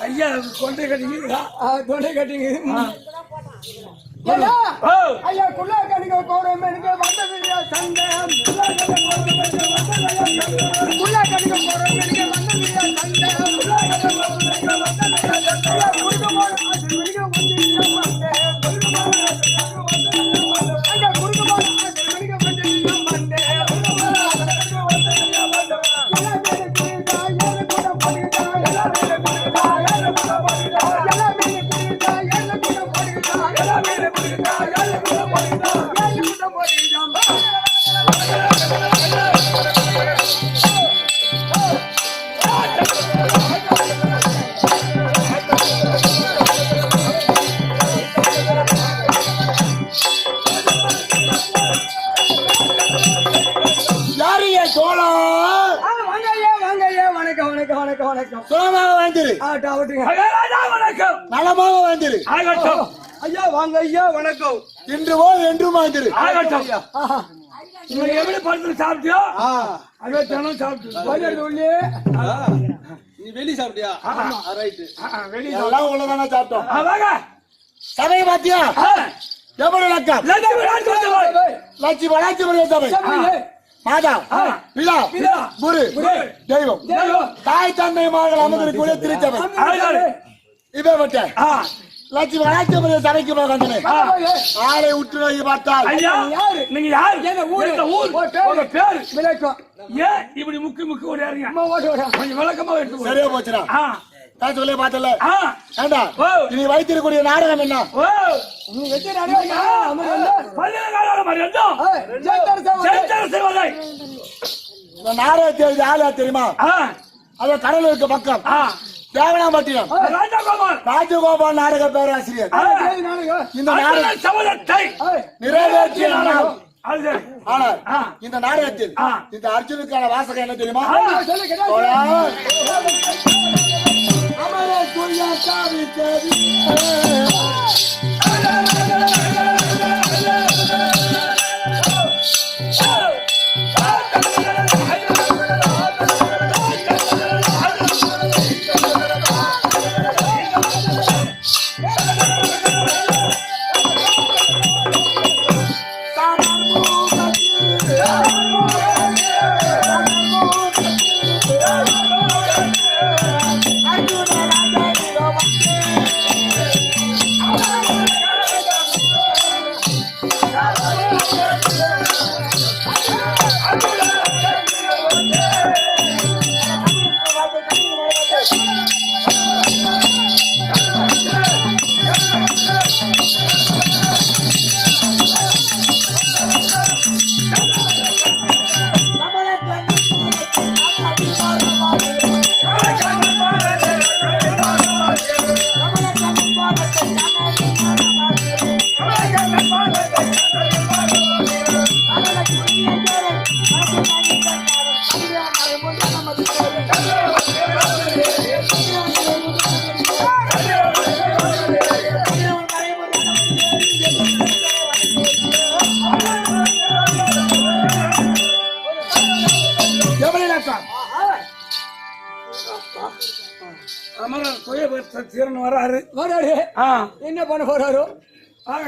ஐயா கொண்டை கட்டிங்க தொண்டை கட்டிங்க ஐயா குள்ளா கணிக்க கோரம் எனக்கு வந்தது சண்டை குள்ளா கணிக்க கோரம் எனக்கு ஆகட்டுங்க. மகாராஜா வணக்கம். நலமாக வாழ்ந்திரு. ஆகட்டும். ஐயா வாங்க ஐயா வணக்கம். இன்று போல் என்றும் வாழ்ந்திரு. ஆகட்டும். ஆஹா. நீங்க எப்படி படுத்து சாப்பிட்டியோ அதே தினம் சாப்பிட்டு வயிறு உள்ளே. நீ வெளி சாப்பிட்டியா? ரைட். வெளியே எல்லாம் உள்ளதானே சாப்பிட்டோம். வாங்க. சபை பாத்தியா? எப்படி லக்கம்? லட்சுமி சபை. மாதா, பிதா, குரு, தெய்வம், தாய் தந்தை மகள் அமர்ந்திருக்கூடிய திருச்சபை. இப்ப லட்சுமி வளாட்சி சபைக்கு போகின்றன. ஆளை உற்று நோக்கி பார்த்தால் நீங்க யாரு? ஊர் உங்க பேரு விளக்கம். ஏன் இப்படி முக்கி முக்கி ஓடியாருங்க? கொஞ்சம் விளக்கமா எடுத்து சரியா போச்சுடா. நான் சொல்லி பார்த்தல. ஏண்டா ஓ. நீ வைத்திருக்கக்கூடிய நாடகம் என்ன? ஓ நீ வெச்சு நாடகம் பல்வேறு மாதிரி இருந்தோம். செய்வதை இந்த நாடகத்தை எழுதி ஆளா தெரியுமா? அது கடலூருக்கு பக்கம் தேவனாம்பட்டினம் ராஜகோபால் நாடக பேராசிரியர். இந்த நாடக சமூகத்தை நிறைவேற்றிய நாடகம். அது ஆனால் இந்த நாடகத்தில் இந்த அர்ஜுனுக்கான வாசகம் என்ன தெரியுமா? அமர துய்யா காவி தேவி சீரன் வராரு. என்ன பண்ண போறாரு?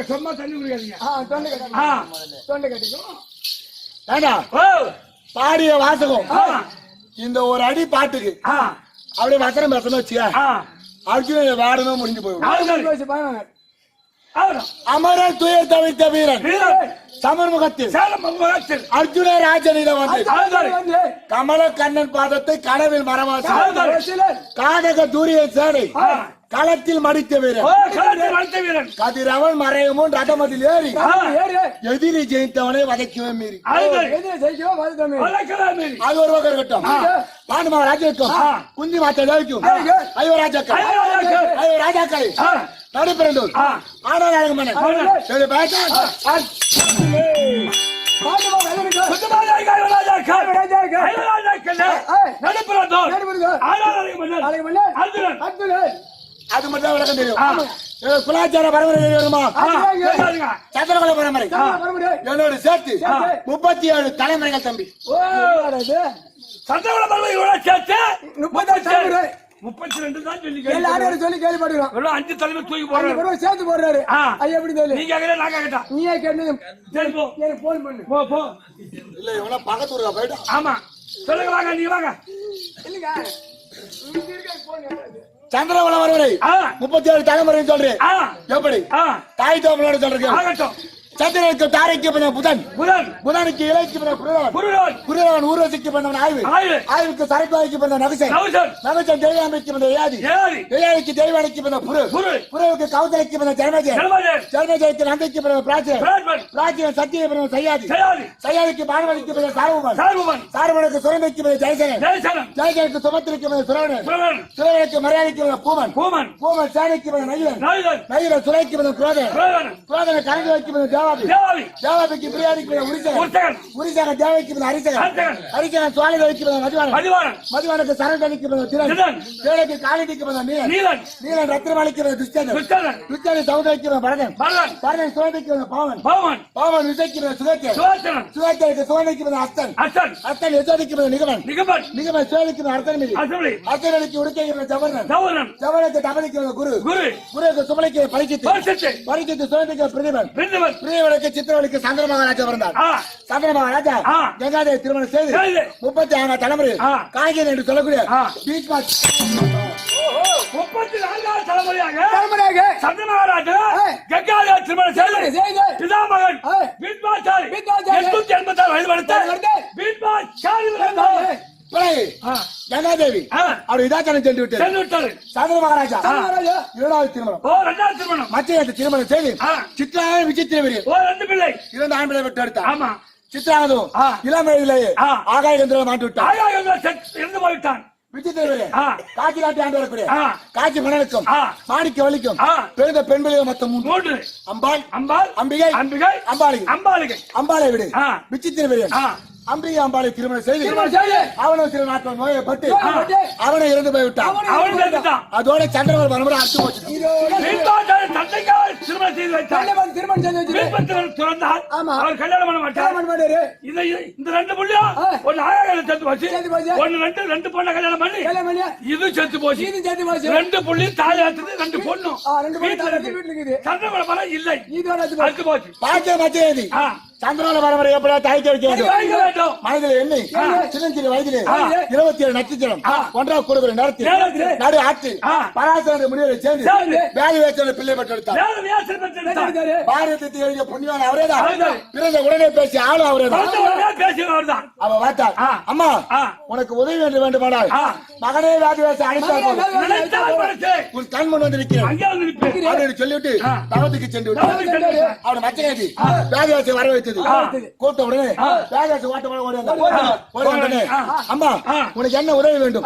சும்மா தண்ணி குடிக்காதீங்க. தொண்டை கட்டிக்கும். பாடிய வாசகம் இந்த ஒரு அடி பாட்டுக்கு அப்படியே வசனம் பேசணும் வச்சியா? அர்ஜுன வாடணும் முடிஞ்சு போயிடும். அமரன் துயர் தவிர்த்த வீரன் சமர்முகத்தில் அர்ஜுன ராஜனிடம் வந்து கமல கண்ணன் பாதத்தை கனவில் மரவாசி காதக தூரிய சேனை களத்தில் மடித்த வீரன் கதிரவன் மறையமும் ரதமதில் ஏறி எதிரி ஜெயித்தவனை வதைக்கவே மீறி அது ஒரு வகை இருக்கட்டும். பாண்டுமா ராஜாக்கும் குந்தி மாத்த தேவிக்கும் ஐயோ ராஜாக்கள் ஐயோ ராஜாக்களை நடுப்பிறந்தோர் ஆனாலும் அது மட்டும் விளக்கம் தெரியும். குலாச்சார பரம்பரை வருமா? சந்திரகுல பரம்பரை என்னோட சேர்த்து 37 தலைமுறைகள் தம்பி. சந்திரகுல பரம்பரை சேர்த்து 32 தான் சொல்லி கேள்விப்படுறோம். 5 தலைமை தூக்கி போடுறாரு, சேர்த்து போடுறாரு. எப்படி சொல்லு? நீ கேட்கல நான் கேட்டா நீயே கேட்டது. சரி போ, எனக்கு போன் பண்ணு. போ போ. இல்ல இவனா பக்கத்தூர்ல போயிட்டா. ஆமா சொல்லுங்க, வாங்க நீ வாங்க. இல்லங்க சந்திரகுல பரம்பரை 37 தலைமுறை சொல்றேன். எப்படி தாய் தோப்பலோட சொல்றேன். சந்திரனுக்கு தாரைக்கு பண்ண புதன், புதனுக்கு இலைக்கு பண்ண குருவன், ஊர்வசிக்கு பண்ண ஆய்வுக்கு சரக்குவாய்க்கு பண்ண நகசன், தெய்வாமைக்கு பண்ண ஏயாதிக்கு தெய்வானைக்கு பண்ண புருவுக்கு கௌதலைக்கு பண்ண ஜெர்மஜயக்கு நந்தைக்கு பண்ண பிராச்சீன சத்தியை பண்ண சையாதிக்கு பானவலிக்கு பண்ண சாருமனுக்கு சுரந்தைக்கு பண்ண ஜெயசனனுக்கு சுமத்திற்கு பண்ண சுரவனுக்கு மரியாதைக்கு பண்ண பூமன் சேனைக்கு பண்ண நயிரன் சுரைக்கு பண்ண குரோதனை கரண்டு வைக்கு பண்ண தேவாதி தேவாவி தேவாதிக்கு பிரியாணிக்கு உரிசகன் உருத்தகன் உரிசகன் தேவைக்கு அரிசகன் அரிசகன் அரிசகன் சுவாலிக்கு மதிவானன் மதிவாணன் மதிவானுக்கு சரண்டனுக்கு திறன் திறன் தேவைக்கு காலிக்கு நீலன் நீலன் நீலன் ரத்னமாளிக்கு துஷ்டன் துஷ்டனன் துஷ்டனை சௌதரிக்கு பரதன் பரதன் பரதன் சோதைக்கு பாவன் பவன் பாவன் விசைக்கு சுதேக்கன் சுவாசனன் சுதேக்கனுக்கு சோதைக்கு அஸ்தன் அசன் அஸ்தன் யசோதிக்கு நிகமன் நிகமன் நிகமன் சோதிக்கு அர்த்தன் மிதி அசம்பளி அர்த்தனுக்கு உடுக்கைக்கு ஜவர்ணன் தவரன் ஜவனுக்கு தபதிக்கு குரு குரு குருக்கு சுமலைக்கு பரிசித்து பரிசித்து பரிசித்து சோதிக்கு பிரதிபன் பிரிந்தவன் பிரியவனுக்கு சித்திரவனுக்கு சந்திர மகாராஜா பிறந்தார் சந்திர மகாராஜா கங்காதேவி திருமணம் செய்து 36 தலைமுறை காய்கறி என்று சொல்லக்கூடிய பீச் மார்ச் 34 தலைமுறையாக சந்திர மகாராஜா கங்காதேவி திருமணம் செய்து பிதாமகன் பீட்மாச்சாரி 886 வயது வளர்த்த பீட்மாச்சாரி கங்காதேவி அவர் இதாச்சனம் சென்று விட்டார் சந்திர மகாராஜா 2வது திருமணம் 2வது திருமணம் மத்திய திருமணம் செய்து சித்ரா விசித்திர வீரியர் 2 பிள்ளை 2 ஆண் பிள்ளை பெற்று எடுத்தார் ஆமா சித்ரானதும் இளம் வயதிலேயே ஆகாய கந்திரம் மாட்டி விட்டார் ஆகாய கந்திரம் இருந்து போயிட்டான் விசித்திர வீரியர் காட்சி நாட்டி ஆண்டு வரக்கூடிய காட்சி மணலுக்கும் மாணிக்க வலிக்கும் பிறந்த பெண் பிள்ளைகள் மொத்தம் 3 அம்பாள் அம்பாள் அம்பிகை அம்பிகை அம்பாளிகை அம்பாளிகை அம்பாளை விடு விசித்திர வீரியர் அம்பிகை அம்பாளை திருமணம் செய்து அவனும் சில நாட்கள் நோயப்பட்டு அவனை இறந்து போய்விட்டான் அதோட சந்திரவர் பரம்பரை அறுத்து போச்சு திருமணம் செய்து வைத்தார் திருமணம் செய்து துறந்தார் அவர் கல்யாணம் பண்ண மாட்டார் இந்த 2 புள்ளியும் ஒன்னு ஆகாயம் செத்து போச்சு ஒன்னு ரெண்டு பொண்ணை கல்யாணம் பண்ணி இது செத்து போச்சு 2 புள்ளி தாயாத்துது 2 பொண்ணும் சந்திரமலை மரம் இல்லை அறுத்து போச்சு பாக்கிய மத்தியதி சந்திரமலை பரம்பரை எப்படியா தாய்க்க வைக்க வேண்டும் மனதில் எண்ணெய் சின்னஞ்சிறு வயதிலே 27 நட்சத்திரம் ஒன்றாக கூடுகிற நடத்தி நடு ஆற்று பராசர முனிவரை சேர்ந்து வேலை வேச்சனை பிள்ளை பெற்றெடுத்தார் பாரதத்தை எழுதிய புண்ணியவான் அவரேதான் பிறந்த உடனே பேசி ஆளும் அவரேதான் அவ பார்த்தார் அம்மா உனக்கு உதவி வேண்டும் வேண்டுமானால் மகனே வேதி வேச அழைத்தார் உன் கண்மன் வந்து நிற்கிறேன் சொல்லிவிட்டு தவத்துக்கு சென்று விட்டார் அவன் மச்சனேதி வேதி வேசை வர வைத்தது கூட்ட உடனே வேதி ஓட்ட உடனே அம்மா உனக்கு என்ன உதவி வேண்டும்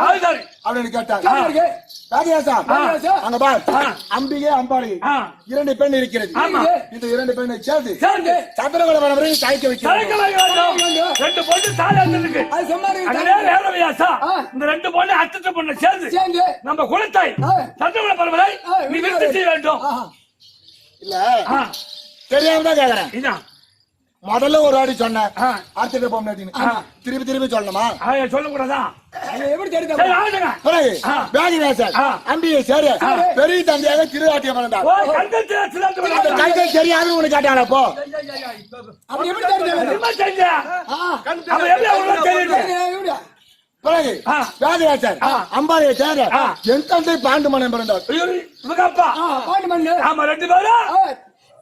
அப்படின்னு கேட்டார் ராஜேசா அங்க பார் அம்பிகை அம்பாளிகை 2 பெண் இருக்கிறது இந்த 2 பெண்ணை சேர்ந்து சந்திரகுல வரை தாய்க்க வைக்கிறார் 2 பொண்ணு தாயாத்து இருக்கு இந்த 2 பொண்ணு அத்தத்தை பொண்ணை சேர்ந்து நம்ம குலத்தாய் சந்திரகுல பரம்பரை நீ விருத்தி செய்ய வேண்டும் இல்ல தெரியாம தான் கேக்குறேன் முதல்ல ஒரு வாடி சொன்னேன் அடுத்த பொண்ணு திருப்பி திருப்பி சொல்லணுமா சொல்லக்கூடாதா எப்படி தெரியுது அம்பிகை சரி பெரிய தந்தையாக திருவாட்டியம் பண்ணார் கண்கள் தெரியாது உனக்கு கேட்டானப்போ அப்படி எப்படி தெரியுது பிறகு ராஜராஜர் அம்பாளைய சேர என் தந்தை பாண்டு மன்னன் பிறந்தார் பாண்டு மண்ணு ஆமா 2 பேரும்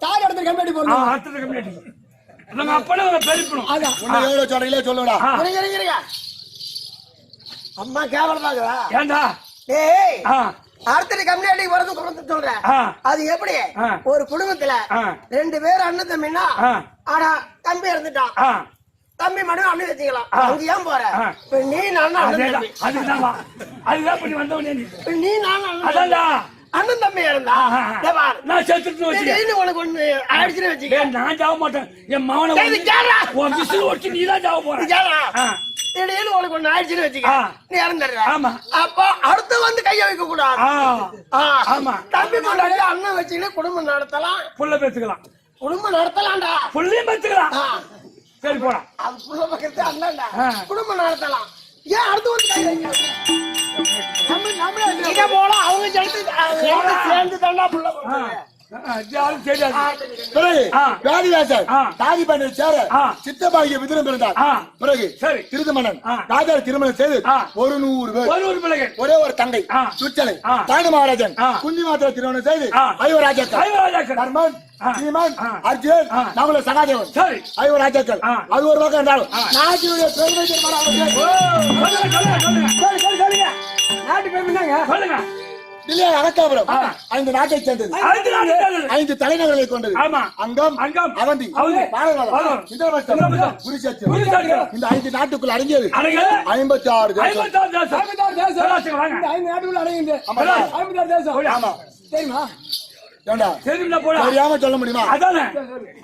தாய் இடத்துல கம்மியாடி போறோம் நம்ம அப்பனே பெரிப்பணும் உன்னை எவ்வளவு சொல்றீங்களோ சொல்லுடா அம்மா கேவலமாகுதா ஏண்டா டேய் அடுத்த கம்யூனிட்டி வரது குறந்து சொல்றேன் அது எப்படி ஒரு குடும்பத்துல 2 பேர் அண்ணன் தம்பினா ஆனா தம்பி இறந்துட்டான் தம்பி மட்டும் அண்ணன் வச்சுக்கலாம் அங்க ஏன் போற நீ நானும் அதுதான் பண்ணி வந்தவனே நீ நானும் அண்ணன் தம்பி இருந்தா நான் செத்துட்டு வச்சுக்கேன் உனக்கு ஒண்ணு ஆயிடுச்சுன்னு வச்சுக்க நான் சாவ மாட்டேன் என் மகனை உன் விசில் ஓடிச்சு நீ தான் சாவ போற திடீர்னு உனக்கு ஒண்ணு ஆயிடுச்சுன்னு வச்சுக்க நீ இறந்துடுற அப்ப அடுத்து வந்து கைய வைக்க கூடாது ஆமா தம்பி கொண்டாடி அண்ணன் வச்சுக்கிட்டு குடும்பம் நடத்தலாம் புள்ள பேத்துக்கலாம் குடும்பம் நடத்தலாம்டா புள்ளையும் பேத்துக்கலாம் சரி போடா அது புள்ள பக்கத்து அண்ணன்டா குடும்பம் நடத்தலாம் ஏன் அடுத்து வந்து கை வைக்க அவங்க சேர்ந்து தண்டா புள்ள சித்தபாகிய விதிரம் பிறந்தார் பிறகு திருமணன் ராஜா திருமணம் செய்து 100 பேர் ஒரே ஒரு தங்கை சுச்சலை தாண்ட மகாராஜன் குந்தி மாத்திர திருமணம் செய்து 5 ராஜாக்கள் தர்மன் சீமன் அர்ஜுன் நகுல சகாதேவன் 5 ராஜாக்கள் அது ஒரு பக்கம் இருந்தாலும் நாட்டினுடைய நாட்டு பெருமைங்க சொல்லுங்க அகத்தாபுரம் 5 நாட்டை சேர்ந்தது 5 தலைநகர்களை கொண்டது அங்கம் அவந்தி இந்த 5 நாட்டுக்குள் அடங்கியது 56 நாட்டுக்குள்ள அடங்கியது 56 தேசம் தெரியுமா ஏண்டா தெரியும்ல போடா தெரியாம சொல்ல முடியுமா? அதானே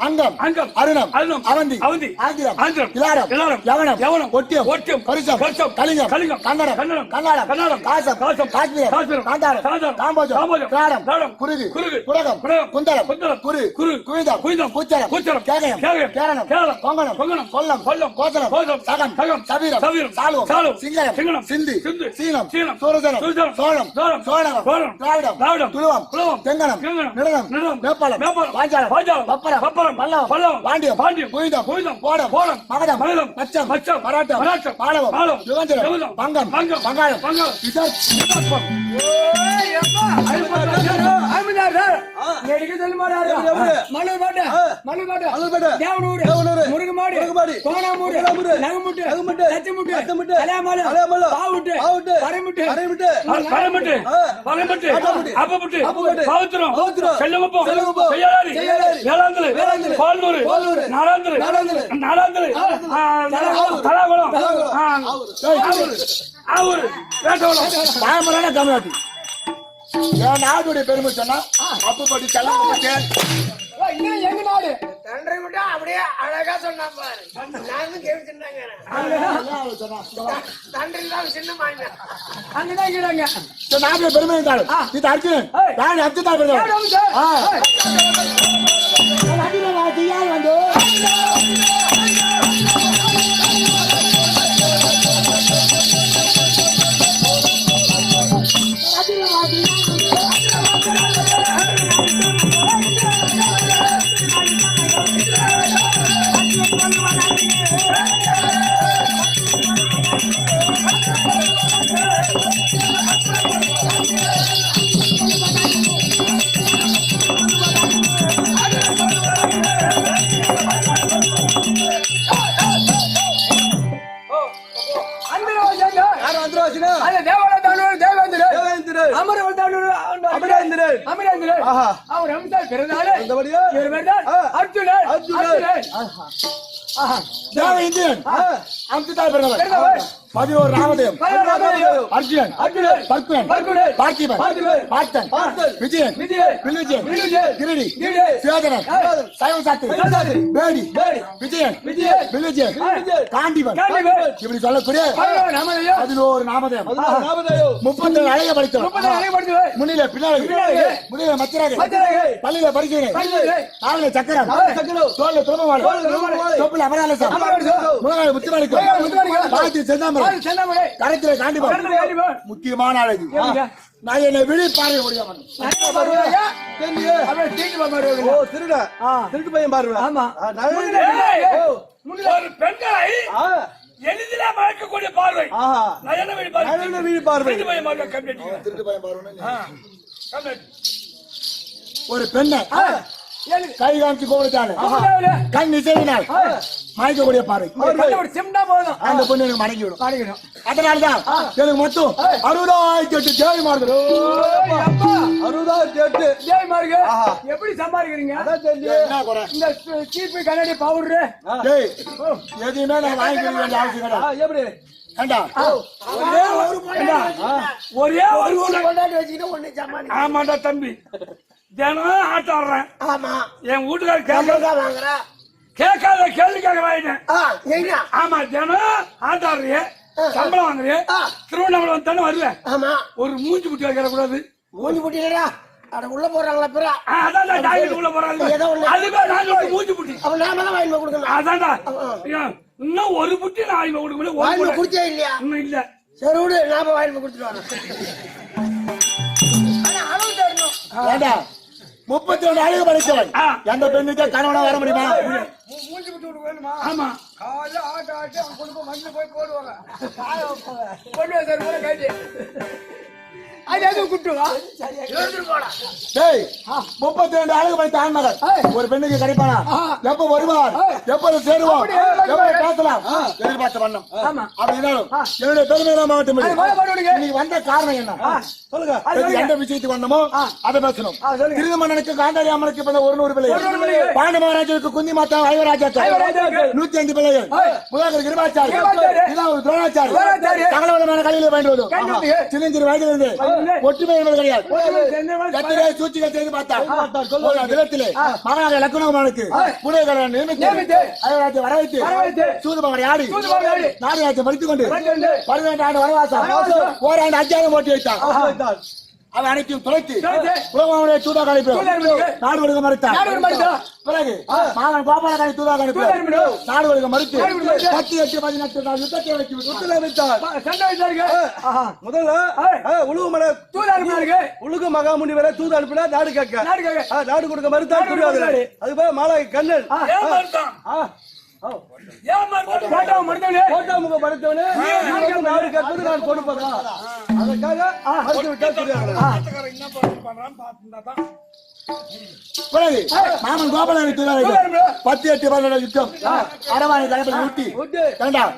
அங்கம் அங்கம் அருணம் அருணம் அவந்தி அவந்தி ஆந்திரம் ஆந்திரம் இலாரம் இலாரம் யவனம் யவனம் ஒட்டியம் ஒட்டியம் கரிசம் கரிசம் கலிங்கம் கலிங்கம் கன்னடம் கன்னடம் கன்னடம் கன்னடம் காசம் காசம் காஷ்மீரம் காஷ்மீரம் காந்தாரம் காந்தாரம் காம்போஜம் காம்போஜம் திராடம் திராடம் குருகு குருகு குடகம் குடகம் குந்தரம் குந்தரம் குரு குரு குவிதம் குவிதம் கூச்சரம் கூச்சரம் கேகயம் கேகயம் கேரணம் கேரளம் கொங்கணம் கொங்கணம் கொல்லம் கொல்லம் கோசலம் கோசலம் சகம் சகம் சபீரம் சபீரம் சாலுவம் சாலுவம் சிங்களம் சிங்களம் சிந்து சிந்து சீனம் சீனம் சூரசனம் சூரசனம் சோழம் சோழம் சோழகம் சோழம் திராவிடம் திராவிடம் துளுவம் துளுவம் தெங்கணம் தெங்கணம் நிடதம் நிடதம் நேபாளம் நேபாளம் பாஞ்சாலம் பாஞ்சாலம் பப்பரம் பப்பரம் பல்லவம் பல்லவம் பாண்டியம் பாண்டியம் குயிதம் குயிதம் போடம் போடம் மகதம் மகதம் மச்சம் மச்சம் மராட்டம் மராட்டம் மாளவம் மாளவம் யுகஞ்சரம் யுகஞ்சரம் பங்கம் பங்கம் பங்காளம் பங்காளம் விதர்ப் விதர்ப்பம் பரமட்டு பரமட்டு அப்பமட்டு பவுத்திரம் செல்லமப்பம் செய்யாரி வேளாந்தல் பால்நூறு நாளாந்தல் நாளாந்தல் தலாகுளம் அவரு வேட்டவளம் பாயமரான தமிழ்நாட்டு என் நாட்டுடைய பெருமை சொன்னா அப்பப்படி கலந்து எங்க நாடு தண்டை விட்டா அப்படியே அழகா சொன்னா பாரு. நானும் கேட்டுருந்தாங்க. தண்டையில் தான் சின்ன மாங்க அங்கதான் இருக்கிறாங்க. நாட்டுடைய பெருமை இருந்தாலும் இது அர்ஜுனன் நான் அர்ஜுனா பெருமை வந்து பதினோரு ராமதேவம் அர்ஜுனன் பர்குணன் பார்த்திபன் பார்த்தன் விஜயன் வில்விஜயன் கிரடி சேதனன் சைவ சாத்திரி பேடி விஜயன் வில்விஜயன் காண்டிபன் இப்படி சொல்லக்கூடிய 11 நாமதேவம் 37 அழக படித்தோம் முன்னில பின்னாடி முன்னில மச்சராக பள்ளியில பரிசீலனை காலில சக்கரம் தோல்ல துருமவாளம் தொப்புல அமராலசம் முன்னாள் முத்துமாணிக்கம் பாத்தி செந்தாமரை கரத்திலே காண்டிபன் முக்கியமான அழகு நான் என்னை விழி பார்வை முடியாமல் திருட்டு பையன் பாருங்க ஒரு பெண்களை எளிதில மறக்கக்கூடிய பார்வை விழி பார்வை ஒரு பெண்ணை கை காமிச்சு கோவிச்சாரு கண் இசைவினால் மயக்கக்கூடிய பார்வை அந்த பொண்ணு எனக்கு மடங்கி விடும் அதனாலதான் எனக்கு மொத்தம் 68 தேவை மாறுது 68 எப்படி சம்பாதிக்கிறீங்க இந்த சீப்பு கண்ணாடி பவுடரு எதையுமே நான் வாங்கிக்க வேண்டிய அவசியம் கிடையாது எப்படி ஏண்டா ஒரே ஒரு கொண்டாடி வச்சுக்கிட்டு ஒண்ணு சம்பாதி ஆமாண்டா தம்பி தினம் ஆட்டம் ஆடுறேன் ஆமா என் வீட்டுக்கார வாங்குற கேட்காத கேள்வி கேட்க வாங்கிட்டேன் ஆமா தினம் ஆட்டம் ஆடுறிய சம்பளம் வாங்குறிய திருவண்ணாமலை வந்தானே வருவேன் ஆமா ஒரு மூஞ்சி குட்டி வைக்க கூடாது மூஞ்சி புட்டிலடா அட உள்ள போறாங்களா பிற அதான் டாக்டர் உள்ள போறாங்க அதுவே நான் மூஞ்சி புட்டி அவ நாம தான் வாங்கி கொடுக்கணும் அதான்டா இன்னும் ஒரு புட்டி நான் வாங்கி கொடுக்க முடியும் வாங்கி குடிச்சே இல்லையா இன்னும் இல்ல சரி விடு நாம வாங்கி கொடுத்துட்டு வரோம் ஆனா அளவு தரணும் ஏண்டா 32 அழகு படைத்தவன் எந்த பெண்ணுக்கே கணவனா வர முடியுமா மூஞ்சி புட்டி விட்டு வேணுமா ஆமா காலைல ஆட்ட ஆட்ட அவன் கொண்டு போய் மண்ணில் போய் போடுவாங்க கொண்டு சார் கூட கைட்டு அது எது குட்டுவா டேய் 32 அழகு படைத்த ஆண்மகன் ஒரு பெண்ணுக்கு கிடைப்பானா எப்ப வருவார் எப்ப சேருவார் எப்ப பேசலாம் எதிர்பார்த்த வண்ணம் அப்படின்னாலும் என்னுடைய பெருமையான மாவட்டம் இன்னைக்கு வந்த காரணம் என்ன சொல்லுங்க எந்த விஷயத்துக்கு வந்தமோ அதை பேசணும் திருந்த மன்னனுக்கு காந்தாரி அம்மனுக்கு பிறந்த 100 பிள்ளைகள் பாண்டி மகாராஜாவுக்கு குந்தி மாதா ஐவராஜாக்கள் 105 பிள்ளைகள் முதல்வர் கிருபாச்சாரி துரோணாச்சாரி சகலவிதமான கலைகளை பயின்றுவதும் சின்னஞ்சிறு வயதிலிருந்து ஒற்றுமை என்பது கிடையாது. எத்தனை சூழ்ச்சிகள் செய்து பார்த்தார். ஒரு தினத்திலே மகனாக லக்குனகுமாருக்கு புனைகளை நியமித்து அதை வரவைத்து சூதுமகனை ஆடி நாடு படித்துக் கொண்டு 12 ஆண்டு வனவாசம் ஓராண்டு அத்தியாயம் ஓட்டி வைத்தார். அவன் அனைத்தையும் தொலைத்து புலமாவுடைய தூதாக அனுப்பி நாடு ஒழுங்க மறுத்தார். பிறகு மாமன் கோபாலகாரி தூதாக அனுப்பி நாடு ஒழுங்க மறுத்து 10 8 18 யுத்தத்தை வைத்தார். முதல்ல உலக மகாமுனிவரை தூது அனுப்பினா நாடு கேட்க நாடு கொடுக்க மறுத்தார் துரியோதனன். அது போல மாலாகி கண்ணன் நாடு கேட்பது நான் கொடுப்பதா அதற்காக மறுத்து விட்டார் துரியோதனன். பிறகு மாமன் கோபாலகாரி தூதாக 10 8 18 யுத்தம் அரவாணி தலைப்பை ஊட்டி வேண்டாம்.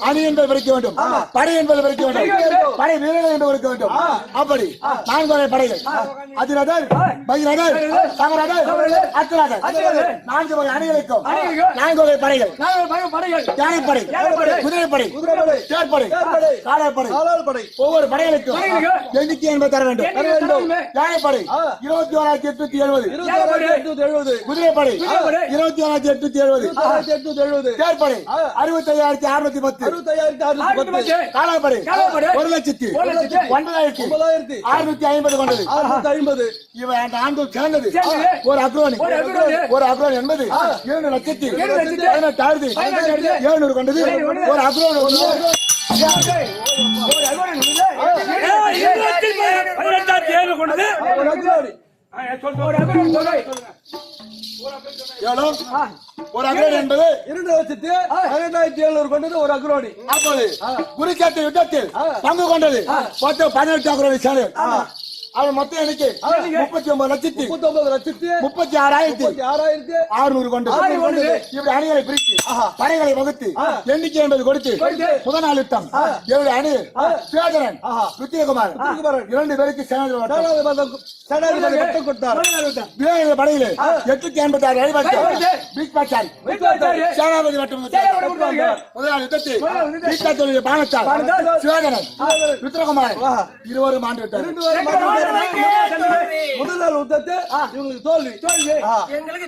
அணி என்பது பிரிக்க வேண்டும், படை என்பது பிரிக்க வேண்டும், படை வீரர்கள் என்று கொடுக்க வேண்டும். அப்படி 4 வகை படைகள் அதிரதர் பகிரதர் சமரதர் அத்திரதர் 4 வகை அணிகளுக்கும் 4 வகை படைகள் யானைப்படை குதிரைப்படை தேர்ப்படை காலாள்படை ஒவ்வொரு படைகளுக்கும் எண்ணிக்கை என்பது தர வேண்டும். யானைப்படை 21,870 குதிரைப்படை 21,870 தேர்ப்படை 65,610 காலாள்படை 1,09,650 கொண்டது. இவன் அந்த ஆண்கள் சேர்ந்தது ஒரு அக்ரோனி. ஒரு அக்ரோனி என்பது 7,18,700 கொண்டது. ஒரு அக்ரோனி ஒரு அக்ரோனி என்பது 2,18,700 கொண்டது. ஒரு அக்ரோனி அப்போது குருச்சேத்திர யுத்தத்தில் பங்கு கொண்டது 18 அக்ரோனி சேனை. அவன் மொத்த எண்ணிக்கை 39,36,600 கொண்டது. இப்படி அணிகளை பிரித்து படைகளை வகுத்து எண்ணிக்கை என்பது கொடுத்து முதல் நாள் யுத்தம் 7 அணி சேதரன் வித்தியகுமார் 2 பேருக்கு படையிலே 886 அடிபட்டு சேனாபதி மற்றும் முதல் நாள் யுத்தத்தில் பானத்தார் சேதரன் வித்தியகுமார் இருவரும் ஆண்டு விட்டார். முதல் நாள் யுத்தத்தில் இவங்களுக்கு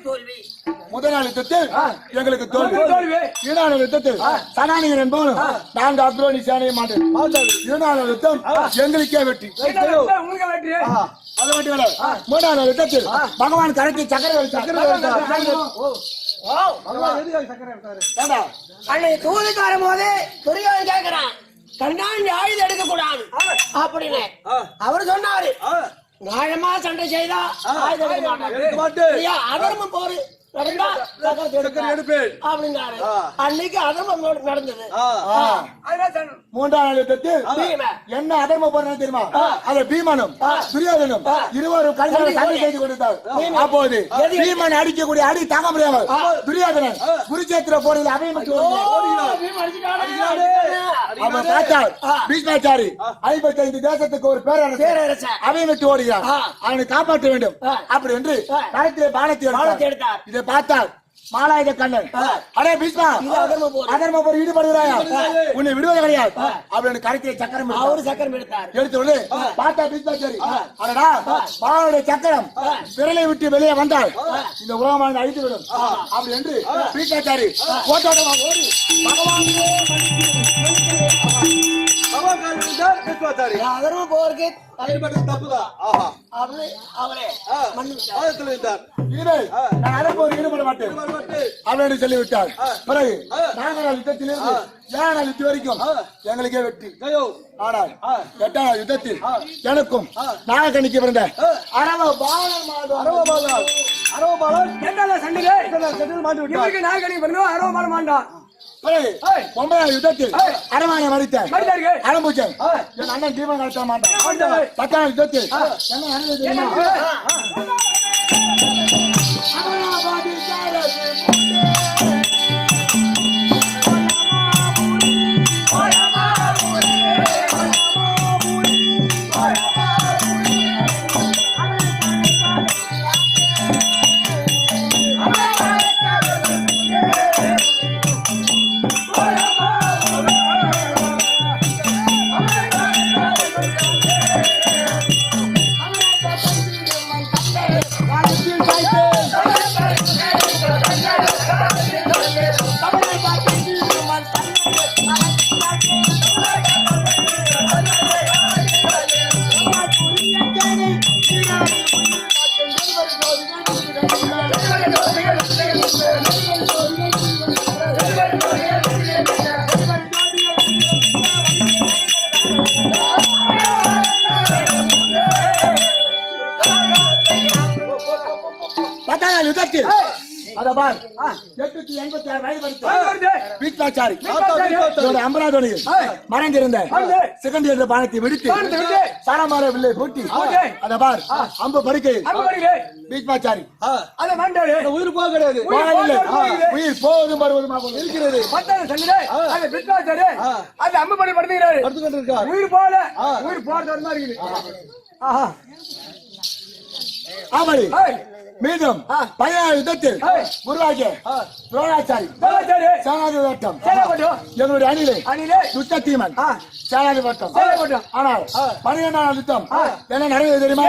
தோல்வி. முதல் நாள் யுத்தத்தில் எங்களுக்கு தோல்வி. 2 நாள் யுத்தத்தில் சனானியன் என்பவனும் 4 அக்ரோனி சேனையும் மாட்டேன். 2 நாள் யுத்தம் எங்களுக்கே வெற்றி. அது மட்டும் இல்ல 3 நாள் யுத்தத்தில் பகவான் கரைக்கு சக்கரை தூதுக்காரும் போது துரியோதனன் கேட்கிறான், கண்டாண்டி ஆயுதம் எடுக்க கூடாது அப்படின்னு அவர் சொன்னாரு. நியாயமா சண்டை செய்தா ஆயுதம் எடுக்க மாட்டாரு. அதர்மம் போரு அப்படின்னாரு. அன்னைக்கு அதர்மம் நடந்தது. 3 நாள் யுத்தத்தில் என்ன அதர்ம போறது தெரியுமா? அது பீமனும் துரியோதனும் இருவரும் கல்யாணம் சண்டை செய்து கொண்டிருந்தார். அப்போது பீமன் அடிக்கக்கூடிய அடி தாங்க முடியாமல் துரியோதனன் குருச்சேத்திர போரில் அபயமிட்டு அவன் பார்த்தார். பீஷ்மாச்சாரி 55 தேசத்துக்கு ஒரு பேரரசர் அபயமிட்டு ஓடுகிறார். அவனை காப்பாற்ற வேண்டும் அப்படி என்று கருத்திலே பானத்தை எடுத்தார். இதை பார்த்தார் மாலாயுத கண்ணன். அடே பீஷ்மா, அதர்ம போர் ஈடுபடுகிறாயா? உன்னை விடுவது கிடையாது அப்படின்னு கருத்திலே சக்கரம் எடுத்து பார்த்தா பீஷ்மாச்சாரி, அடடா மாலாவுடைய சக்கரம் விரலை விட்டு வெளியே வந்தால் இந்த உலகமானது அழித்து விடும் அப்படி என்று பீஷ்மாச்சாரி ஓட்டோட்டமா ஓடி அதர்ம போருக்கு ஈடுபட மாட்டேன் அப்படின்னு சொல்லிவிட்டார். பிறகு 4 நாள் யுத்தத்திலிருந்து 7 நாள் யுத்தம் வரைக்கும் எங்களுக்கே வெற்றி. ஆனால் 8 நாள் யுத்தத்தில் எனக்கும் நாகக்கணிக்கு பிறந்த பிறகு 9 நாள் யுத்தத்தில் அரவானை மறித்தார் அரம்பூச்சன் என் அண்ணன் தீபம் நடத்த மாட்டான். 10 நாள் யுத்தத்தில் பத்தாம் யுத்தத்தில் அதபார் 886 வயது வரைக்கும் வீட்டாச்சாரி அம்பராதோனியில் மறைந்திருந்த சிகண்டி என்ற பானத்தை விடுத்து சாரமார வில்லை பூட்டி அதபார் அம்பு படுக்கையில் பீச்மாச்சாரி உயிர் போக கிடையாது, உயிர் போவதும் வருவதுமாக இருக்கிறது. படுத்து கொண்டிருக்கார். உயிர் போல உயிர் போறது மாதிரி இருக்குது. ஆமாடி மீண்டும் 16 யுத்தத்தில் குருவாகிய துரோணாச்சாரி சேனாதி வட்டம் எங்களுடைய அணிலே துஷ்ட தீமன் சேனாதி வட்டம். ஆனால் 12ஆம் யுத்தம் என்ன நடந்தது தெரியுமா?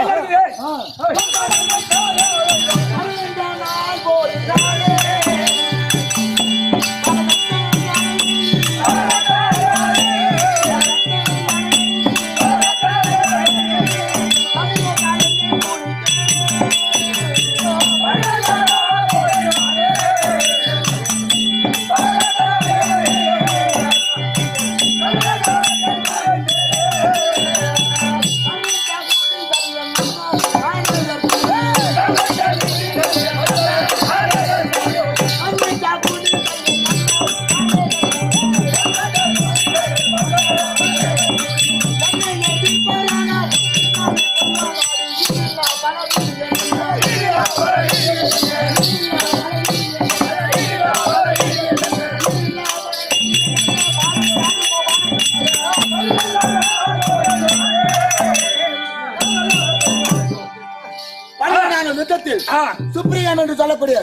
சுப்ரியம் என்று சொல்லக்கூடிய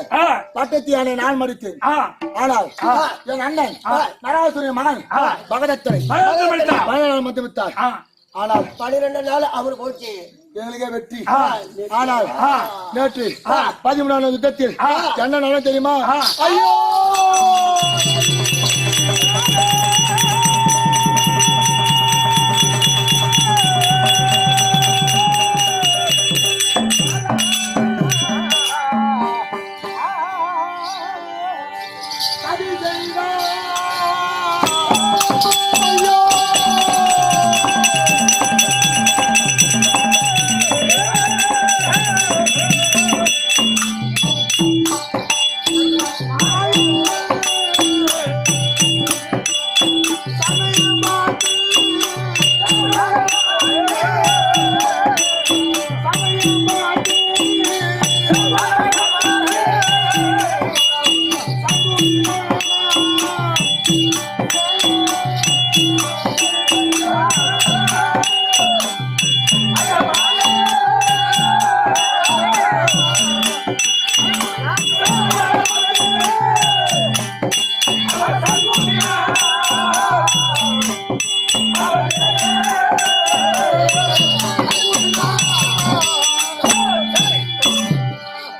பட்டத்து யானை நான் மடித்து, ஆனால் என் அண்ணன் நராசுரிய மகன் பகதத்தனை மந்திவித்தார். ஆனால் 12 நாள் அவர் போச்சு, எங்களுக்கே வெற்றி. ஆனால் நேற்று 13ஆம் யுத்தத்தில் என்ன நடந்தது தெரியுமா? ஐயோ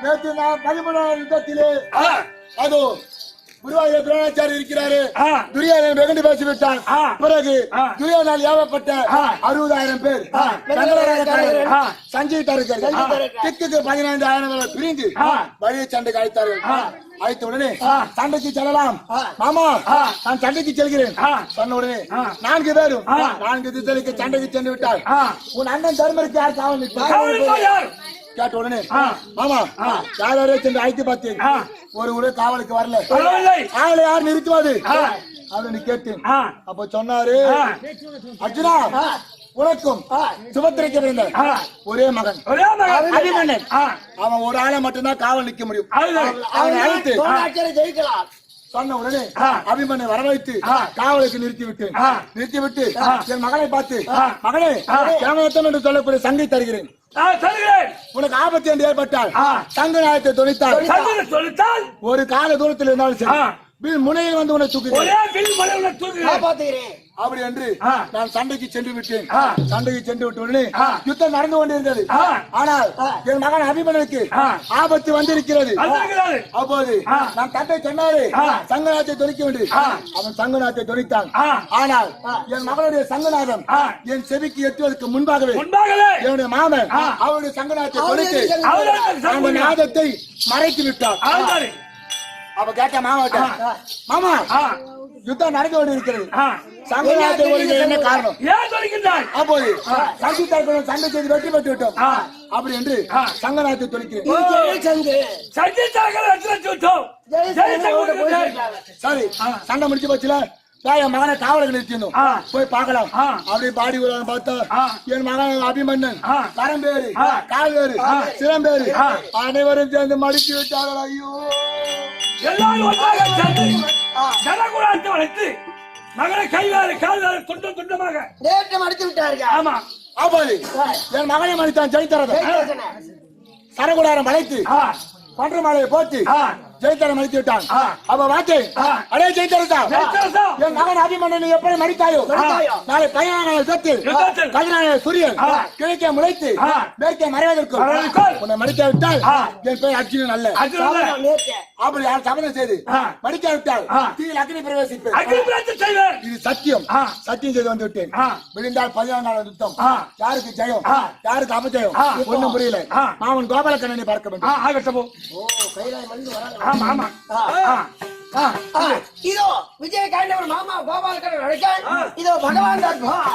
நேற்று நான் 13ஆம் யுத்தத்திலே அதோ குருவாயூர் துரோணாச்சாரி இருக்கிறாரு. துரியோதனன் வெகுண்டு பேசிவிட்டான். பிறகு துரியோதனால் ஏவப்பட்ட 60,000 பேர் சஞ்சீவித்தார்கள். திக்குக்கு 15,000 பிரிந்து வழியை சண்டைக்கு அழைத்தார்கள். அழைத்த உடனே சண்டைக்கு செல்லலாம் மாமா, நான் சண்டைக்கு செல்கிறேன் சொன்ன உடனே 4 பேரும் 4 திசைக்கு சண்டைக்கு சென்று விட்டார். உன் அண்ணன் தர்மருக்கு யார் காவல் நிற்பார் கேட்ட உடனே மாமா யாரோ சென்று அழைத்து பார்த்தேன், ஒரு கூட காவலுக்கு வரல, காவலை யார் நிறுத்துவாது அப்படின்னு கேட்டேன். அப்ப சொன்னாரு, அர்ஜுனா உனக்கும் சுபத்திரைக்கு இருந்த ஒரே மகன் அபிமன்னன், அவன் ஒரு ஆளை மட்டும்தான் காவல் நிற்க முடியும், அவனை அழைத்து ஜெயிக்கலாம் சொன்ன உடனே அபிமன்யை வரவழைத்து காவலுக்கு நிறுத்திவிட்டு என் மகனை பார்த்து, மகனே கேமத்தன் என்று சொல்லக்கூடிய சங்கை தருகிறேன், உனக்கு ஆபத்து என்று ஏற்பட்டால் சங்க நாயத்தை தொழித்தால் ஒரு கால தூரத்தில் இருந்தாலும் சரி வில் முனையில் வந்து உன்னை தூக்குகிறேன். ஒரே வில் முனையில தூக்குகிறேன். காப்பாத்துகிறேன். அப்படி என்று நான் சண்டைக்கு சென்று விட்டேன். சண்டைக்கு சென்று விட்ட உடனே யுத்தம் நடந்து கொண்டிருந்தது. ஆனால் என் மகன் அபிமன்யுக்கு ஆபத்து வந்திருக்கிறது. அப்போது நான் தந்தை சொன்னாரு சங்கநாத்தை தொலைக்க வேண்டும். அவன் சங்கநாத்தை தொலைத்தான். ஆனால் என் மகனுடைய சங்கநாதம் என் செவிக்கு எட்டுவதற்கு முன்பாகவே என்னுடைய மாமன் அவருடைய சங்கநாத்தை தொலைத்து அந்த நாதத்தை மறைத்து விட்டார். அப்ப கேட்ட மாமாட்ட, மாமா யுத்தம் நடந்து கொண்டு இருக்கிறது, சங்கநாத்தை ஒழிக்க என்ன காரணம்? ஏன் தொலைக்கின்றாய்? அப்போது சங்கி தரப்புடன் சண்டை செய்து வெற்றி பெற்று விட்டோம். அப்படி என்று சங்கநாத்தை தொலைக்கிறேன். சரி, சண்டை முடிச்சு போச்சுல, என் மகனை காவலுக்கு நிறுத்தினோம், போய் பார்க்கலாம். அப்படி பாடி பார்த்தா என் மகன் அபிமன்னன் கரம்பேறு கால்வேறு சிறம்பேறு அனைவரும் சேர்ந்து மடித்து விட்டார்கள். ஐயோ, எல்லாரும் ஒன்றாக சேர்ந்து ஜனகுலாத்தை வளைத்து மகனை கைவேறு கால்வேறு துண்டம் துண்டமாக நேற்று மடித்து விட்டார்கள். ஆமா, அப்போது என் மகனை மடித்தான் ஜெயித்தரதை சரகுடாரம் வளைத்து பன்ற மாலையை போட்டு ஜெயித்தரை மடித்து விட்டான். அப்ப வார்த்தை, அடே ஜெயித்தரசா, என் மகன் அபிமன்னனை எப்படி மடித்தாயோ, நாளை பையனான சத்து கதிரான சூரியன் கிழக்கே முளைத்து மேற்கே மறைவதற்கு உன்னை மடிக்காவிட்டால் என் பெயர் அர்ஜுனன் அல்ல. அப்படி யார் சபதம் செய்து மடிக்காவிட்டால் தீயில் அக்னி பிரவேசிப்பேன். இது சத்தியம். சத்தியம் செய்து வந்து விட்டேன். விழுந்தால் 14 நாள் யுத்தம். யாருக்கு ஜெயம் யாருக்கு அபஜயம் ஒண்ணும் புரியல. மாமன் கோபாலக்கண்ணனை பார்க்க வேண்டும். ஆமா ஆமா. இதோ விஜயகாண்டவர் மாமா கோபாலக்கண்ணன் அழைக்க இதோ பகவான் தர்பார்.